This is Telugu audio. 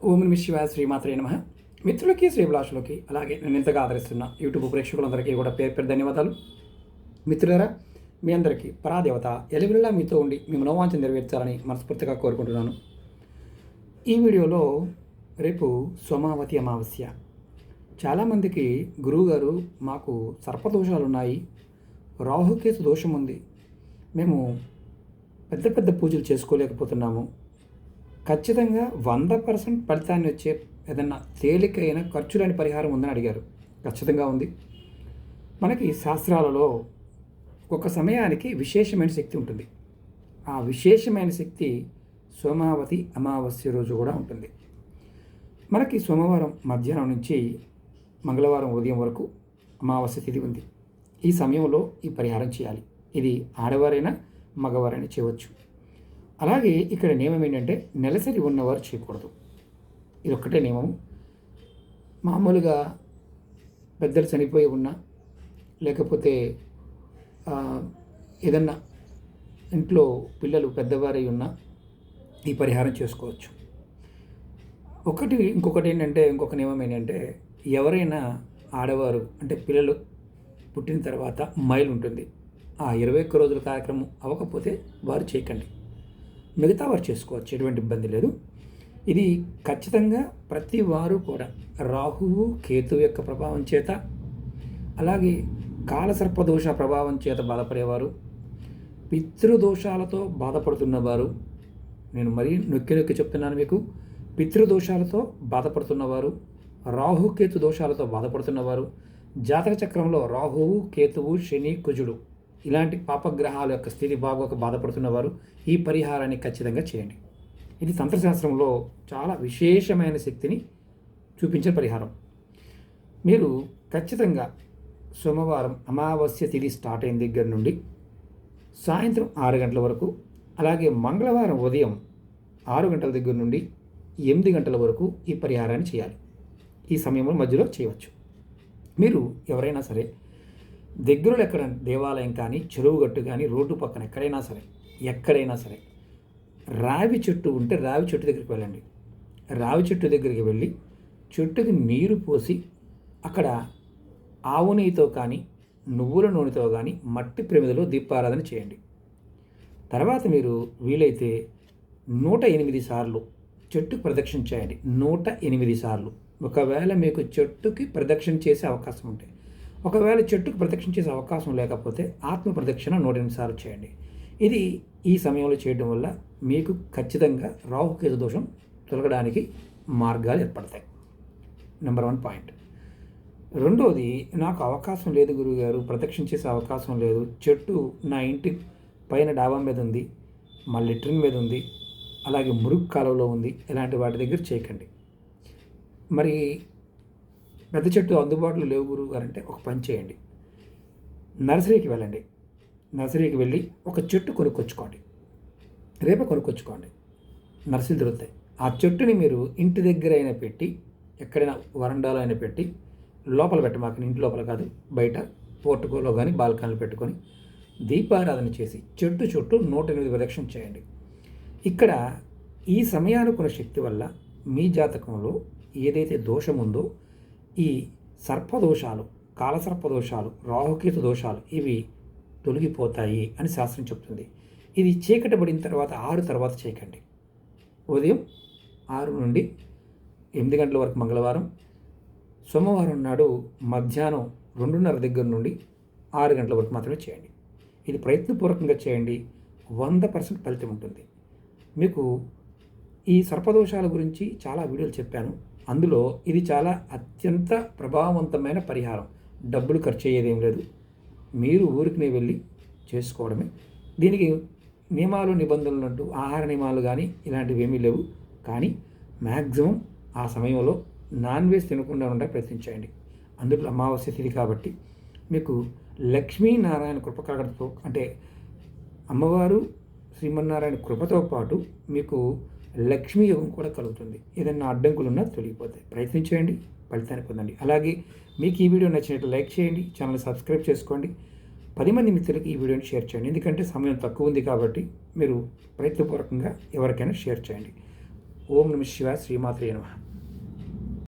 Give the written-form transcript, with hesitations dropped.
ఓం నమః శివాయ శ్రీమాత్రే నమః. మిత్రులకి శ్రీభిలాషులకి అలాగే నేను ఇంతగా ఆదరిస్తున్న యూట్యూబ్ ప్రేక్షకులందరికీ కూడా పేరు పేరు ధన్యవాదాలు. మిత్రులారా, మీ అందరికీ పరాదేవత ఎలివిల్లా మీతో ఉండి మీ మనోవాంఛ నెరవేర్చాలని మనస్ఫూర్తిగా కోరుకుంటున్నాను. ఈ వీడియోలో రేపు సోమావతి అమావాస్య. చాలామందికి గురువుగారు మాకు సర్పదోషాలు ఉన్నాయి, రాహుకేతు దోషం ఉంది, మేము పెద్ద పెద్ద పూజలు చేసుకోలేకపోతున్నాము, ఖచ్చితంగా 100% ఫలితాన్ని వచ్చే ఏదన్నా తేలికైన ఖర్చు లేని పరిహారం ఉందని అడిగారు. ఖచ్చితంగా ఉంది. మనకి శాస్త్రాలలో ఒక సమయానికి విశేషమైన శక్తి ఉంటుంది. ఆ విశేషమైన శక్తి సోమావతి అమావాస్య రోజు కూడా ఉంటుంది. మనకి సోమవారం మధ్యాహ్నం నుంచి మంగళవారం ఉదయం వరకు అమావాస్య తిథి ఉంది. ఈ సమయంలో ఈ పరిహారం చేయాలి. ఇది ఆడవారైనా మగవారైనా చేయవచ్చు. అలాగే ఇక్కడ నియమం ఏంటంటే నెలసరి ఉన్నవారు చేయకూడదు. ఇది ఒక్కటే నియమం. మామూలుగా పెద్దలు చనిపోయి ఉన్నా, లేకపోతే ఏదన్నా ఇంట్లో పిల్లలు పెద్దవారై ఉన్నా ఈ పరిహారం చేసుకోవచ్చు. ఇంకొకటి ఏంటంటే ఇంకొక నియమం ఏంటంటే ఎవరైనా ఆడవారు అంటే పిల్లలు పుట్టిన తర్వాత మైలు ఉంటుంది, ఆ 21 రోజుల కార్యక్రమం అవ్వకపోతే వారు చేయకండి. మిగతా వారు చేసుకోవచ్చు, ఎటువంటి ఇబ్బంది లేదు. ఇది ఖచ్చితంగా ప్రతి వారు కూడా రాహువు కేతువు యొక్క ప్రభావం చేత, అలాగే కాలసర్పదోష ప్రభావం చేత బాధపడేవారు, పితృదోషాలతో బాధపడుతున్నవారు, నేను మరీ నొక్కి నొక్కి చెప్తున్నాను మీకు, పితృదోషాలతో బాధపడుతున్నవారు, రాహుకేతు దోషాలతో బాధపడుతున్నవారు, జాతక చక్రంలో రాహువు కేతువు శని కుజుడు ఇలాంటి పాపగ్రహాల యొక్క స్థితి బాగోక బాధపడుతున్నవారు ఈ పరిహారాన్ని ఖచ్చితంగా చేయండి. ఇది తంత్రశాస్త్రంలో చాలా విశేషమైన శక్తిని చూపించే పరిహారం. మీరు ఖచ్చితంగా సోమవారం అమావాస్య తిథి స్టార్ట్ అయిన దగ్గర నుండి సాయంత్రం 6 గంటల వరకు, అలాగే మంగళవారం ఉదయం 6 గంటల దగ్గర నుండి 8 గంటల వరకు ఈ పరిహారాన్ని చేయాలి. ఈ సమయంలో మధ్యలో చేయవచ్చు. మీరు ఎవరైనా సరే దగ్గరలో ఎక్కడ దేవాలయం కానీ, చెరువు గట్టు కానీ, రోడ్డు పక్కన ఎక్కడైనా సరే రావి చెట్టు ఉంటే రావి చెట్టు దగ్గరికి వెళ్ళండి. రావి చెట్టు దగ్గరికి వెళ్ళి చెట్టుకి నీరు పోసి అక్కడ ఆవు నెయ్యితో కానీ, నువ్వుల నూనెతో కానీ మట్టి ప్రమిదలో దీపారాధన చేయండి. తర్వాత మీరు వీలైతే 108 సార్లు చెట్టుకు ప్రదక్షిణ చేయండి. 108 సార్లు. ఒకవేళ మీకు చెట్టుకి ప్రదక్షిణ చేసే అవకాశం ఉంటే, ఒకవేళ చెట్టుకు ప్రదక్షిణ చేసే అవకాశం లేకపోతే ఆత్మ ప్రదక్షిణ 108 సార్లు చేయండి. ఇది ఈ సమయంలో చేయడం వల్ల మీకు ఖచ్చితంగా రాహుకేతు దోషం తొలగడానికి మార్గాలు ఏర్పడతాయి. Number 1 point. రెండోది, నాకు అవకాశం లేదు గురువుగారు, ప్రదక్షిణ చేసే అవకాశం లేదు, చెట్టు నా ఇంటి పైన డాబా మీద ఉంది, మా లెట్రిన్ మీద ఉంది, అలాగే మురుగు కాలువలో ఉంది, ఇలాంటి వాటి దగ్గర చేయకండి. మరి పెద్ద చెట్టు అందుబాటులో లేవు గురువు గారు అంటే ఒక పని చేయండి. నర్సరీకి వెళ్ళండి. నర్సరీకి వెళ్ళి ఒక చెట్టు కొనుక్కొచ్చుకోండి. రేపే కొనుక్కొచ్చుకోండి, నర్సరీలు దొరుకుతాయి. ఆ చెట్టుని మీరు ఇంటి దగ్గర అయినా పెట్టి, ఎక్కడైనా వరండాలో అయినా పెట్టి, లోపల పెట్టమాకండి, ఇంటి లోపల కాదు, బయట పోర్టుకోలో కానీ బాల్కనీలో పెట్టుకొని దీపారాధన చేసి చెట్టు చుట్టూ 108 ప్రదక్షిణ చేయండి. ఇక్కడ ఈ సమయానుకున్న శక్తి వల్ల మీ జాతకంలో ఏదైతే దోషం ఉందో, ఈ సర్పదోషాలు, కాలసర్పదోషాలు, రాహుకేతు దోషాలు ఇవి తొలగిపోతాయి అని శాస్త్రం చెప్తుంది. ఇది చీకటి పడిన తర్వాత 6 తర్వాత చేయకండి. ఉదయం 6 నుండి 8 గంటల వరకు మంగళవారం, సోమవారం నాడు మధ్యాహ్నం 2:30 దగ్గర నుండి 6 గంటల వరకు మాత్రమే చేయండి. ఇది ప్రయత్నపూర్వకంగా చేయండి. 100% ఫలితం ఉంటుంది. మీకు ఈ సర్పదోషాల గురించి చాలా వీడియోలు చెప్పాను. అందులో ఇది చాలా అత్యంత ప్రభావవంతమైన పరిహారం. డబ్బులు ఖర్చు అయ్యేదేం లేదు, మీరు ఊరికి వెళ్ళి చేసుకోవడమే. దీనికి నియమాలు నిబంధనలు అంటూ ఆహార నియమాలు కానీ ఇలాంటివి ఏమీ లేవు. కానీ మ్యాక్సిమం ఆ సమయంలో నాన్ వెజ్ తినకుండా ఉండే ప్రయత్నించండి. అందులో అమావాస్య తిథి కాబట్టి మీకు లక్ష్మీనారాయణ కృప కలగడంతో, అంటే అమ్మవారు శ్రీమన్నారాయణ కృపతో పాటు మీకు లక్ష్మీ యోగం కూడా కలుగుతుంది. ఏదైనా అడ్డంకులు ఉన్నా తొలగిపోతాయి. ప్రయత్నించండి, ఫలితాన్ని పొందండి. అలాగే మీకు ఈ వీడియో నచ్చినట్టు లైక్ చేయండి, ఛానల్ సబ్స్క్రైబ్ చేసుకోండి, 10 మంది మిత్రులకి ఈ వీడియోని షేర్ చేయండి. ఎందుకంటే సమయం తక్కువ ఉంది కాబట్టి మీరు ప్రయత్నపూర్వకంగా ఎవరికైనా షేర్ చేయండి. ఓం నమ శివాయ. శ్రీమాత్రే నమః.